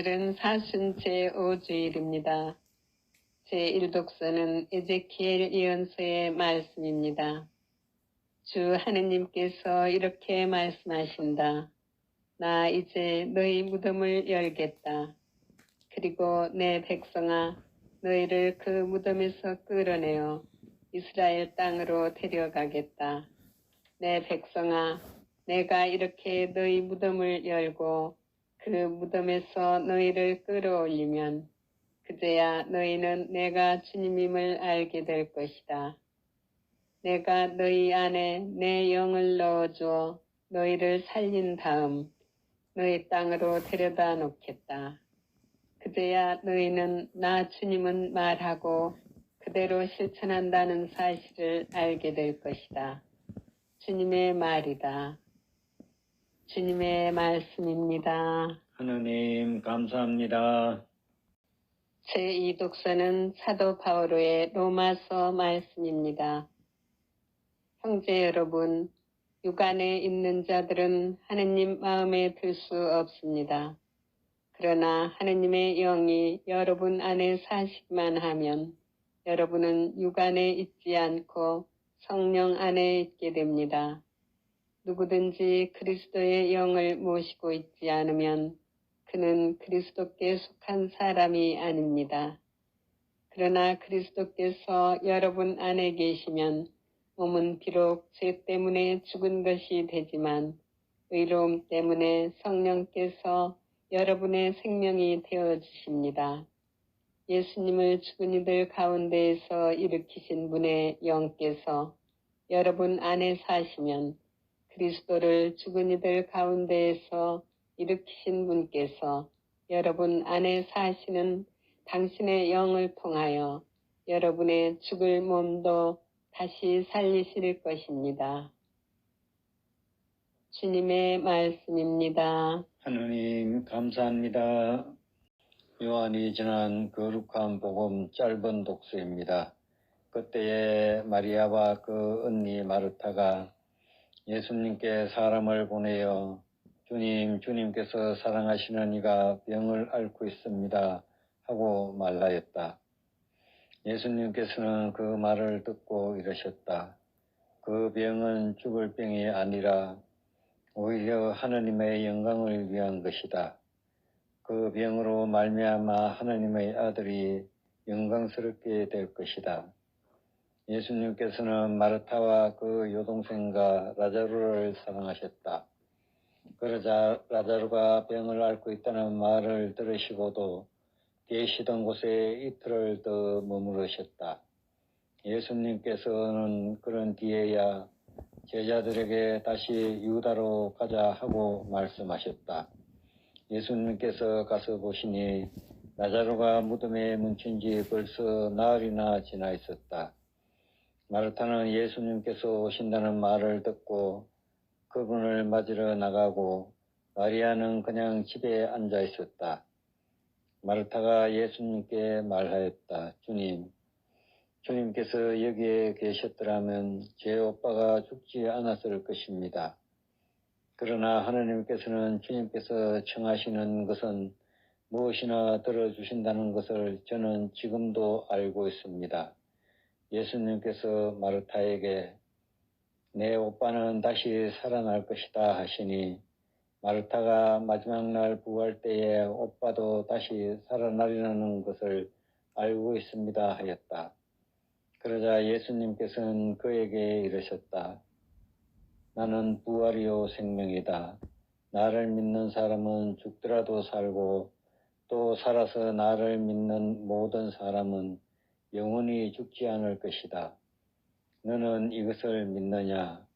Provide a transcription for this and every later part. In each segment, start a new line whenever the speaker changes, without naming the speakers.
오늘은 사순 제5주일입니다. 제1독서는 에제키엘 예언서의 말씀입니다. 주 하느님께서 이렇게 말씀하신다. 나 이제 너희 무덤을 열겠다. 그리고 내 백성아, 너희를 그 무덤에서 끌어내어 이스라엘 땅으로 데려가겠다. 내 백성아, 내가 이렇게 너희 무덤을 열고 그 무덤에서 너희를 끌어올리면 그제야 너희는 내가 주님임을 알게 될 것이다. 내가 너희 안에 내 영을 넣어주어 너희를 살린 다음 너희 땅으로 데려다 놓겠다. 그제야 너희는 나 주님은 말하고 그대로 실천한다는 사실을 알게 될 것이다. 주님의 말이다. 주님의 말씀입니다.
하느님 감사합니다.
제2독서는 사도 바오로의 로마서 말씀입니다. 형제 여러분, 육안에 있는 자들은 하느님 마음에 들 수 없습니다. 그러나 하느님의 영이 여러분 안에 사시기만 하면 여러분은 육안에 있지 않고 성령 안에 있게 됩니다. 누구든지 그리스도의 영을 모시고 있지 않으면 그는 그리스도께 속한 사람이 아닙니다. 그러나 그리스도께서 여러분 안에 계시면 몸은 비록 죄 때문에 죽은 것이 되지만 의로움 때문에 성령께서 여러분의 생명이 되어주십니다. 예수님을 죽은 이들 가운데에서 일으키신 분의 영께서 여러분 안에 사시면 그리스도를 죽은 이들 가운데에서 일으키신 분께서 여러분 안에 사시는 당신의 영을 통하여 여러분의 죽을 몸도 다시 살리실 것입니다. 주님의 말씀입니다.
하느님 감사합니다. 요한이 전한 거룩한 복음 짧은 독서입니다. 그때에 마리아와 그 언니 마르타가 예수님께 사람을 보내어 주님께서 사랑하시는 이가 병을 앓고 있습니다 하고 말하였다. 예수님께서는 그 말을 듣고 이러셨다. 그 병은 죽을 병이 아니라 오히려 하느님의 영광을 위한 것이다. 그 병으로 말미암아 하느님의 아들이 영광스럽게 될 것이다. 예수님께서는 마르타와 그 여동생과 라자루를 사랑하셨다. 그러자 라자루가 병을 앓고 있다는 말을 들으시고도 계시던 곳에 이틀을 더 머무르셨다. 예수님께서는 그런 뒤에야 제자들에게 다시 유다로 가자 하고 말씀하셨다. 예수님께서 가서 보시니 라자루가 무덤에 뭉친 지 벌써 나흘이나 지나 있었다. 마르타는 예수님께서 오신다는 말을 듣고 그분을 맞으러 나가고 마리아는 그냥 집에 앉아 있었다. 마르타가 예수님께 말하였다. 주님께서 여기에 계셨더라면 제 오빠가 죽지 않았을 것입니다. 그러나 하느님께서는 주님께서 청하시는 것은 무엇이나 들어주신다는 것을 저는 지금도 알고 있습니다. 예수님께서 마르타에게 내 오빠는 다시 살아날 것이다 하시니 마르타가 마지막 날 부활 때에 오빠도 다시 살아나리라는 것을 알고 있습니다 하였다. 그러자 예수님께서는 그에게 이르셨다. 나는 부활이요 생명이다. 나를 믿는 사람은 죽더라도 살고 또 살아서 나를 믿는 모든 사람은 영원히 죽지 않을 것이다. 너는 이것을 믿느냐?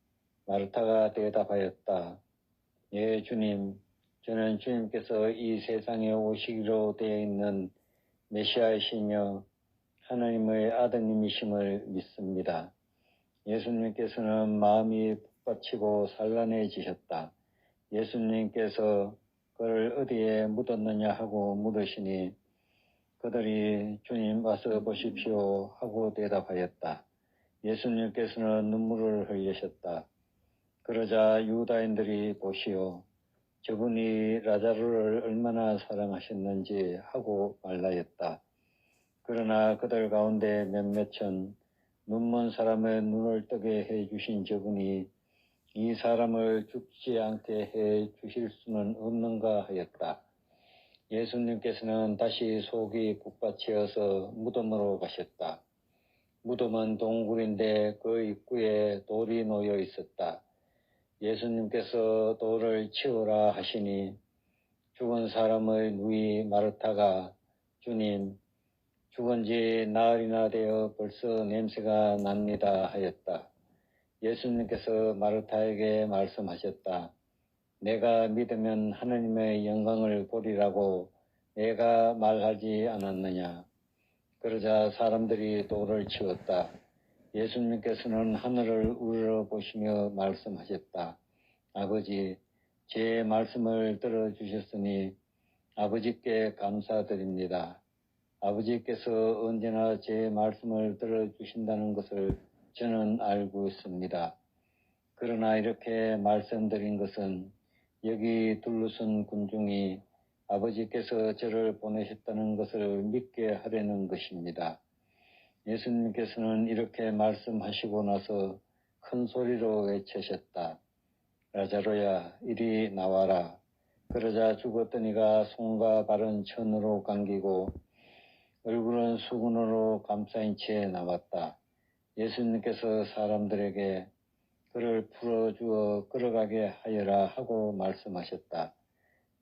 마르타가 대답하였다. 예, 주님. 저는 주님께서 이 세상에 오시기로 되어 있는 메시아이시며 하나님의 아드님이심을 믿습니다. 예수님께서는 마음이 북받치고 산란해지셨다. 예수님께서 그를 어디에 묻었느냐 하고 물으시니 그들이 주님 와서 보십시오 하고 대답하였다. 예수님께서는 눈물을 흘리셨다. 그러자 유다인들이 보시오. 저분이 라자로를 얼마나 사랑하셨는지 하고 말하였다. 그러나 그들 가운데 몇몇은 눈먼 사람의 눈을 뜨게 해주신 저분이 이 사람을 죽지 않게 해 주실 수는 없는가 하였다. 예수님께서는 다시 속이 북받치어서 무덤으로 가셨다. 무덤은 동굴인데 그 입구에 돌이 놓여 있었다. 예수님께서 돌을 치우라 하시니 죽은 사람의 누이 마르타가 주님, 죽은 지 나흘이나 되어 벌써 냄새가 납니다 하였다. 예수님께서 마르타에게 말씀하셨다. 내가 믿으면 하느님의 영광을 보리라고 내가 말하지 않았느냐. 그러자 사람들이 돌을 치웠다. 예수님께서는 하늘을 우러러보시며 말씀하셨다. 아버지, 제 말씀을 들어주셨으니 아버지께 감사드립니다. 아버지께서 언제나 제 말씀을 들어주신다는 것을 저는 알고 있습니다. 그러나 이렇게 말씀드린 것은 여기 둘러선 군중이 아버지께서 저를 보내셨다는 것을 믿게 하려는 것입니다. 예수님께서는 이렇게 말씀하시고 나서 큰 소리로 외치셨다. 라자로야, 이리 나와라. 그러자 죽었던 이가 손과 발은 천으로 감기고 얼굴은 수건으로 감싸인 채 나왔다. 예수님께서 사람들에게 그를 풀어주어 걸어가게 하여라 하고 말씀하셨다.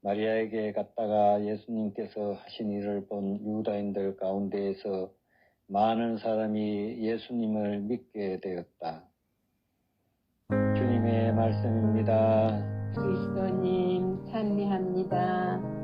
마리아에게 갔다가 예수님께서 하신 일을 본 유다인들 가운데에서 많은 사람이 예수님을 믿게 되었다. 주님의 말씀입니다.
그리스도님 찬미합니다.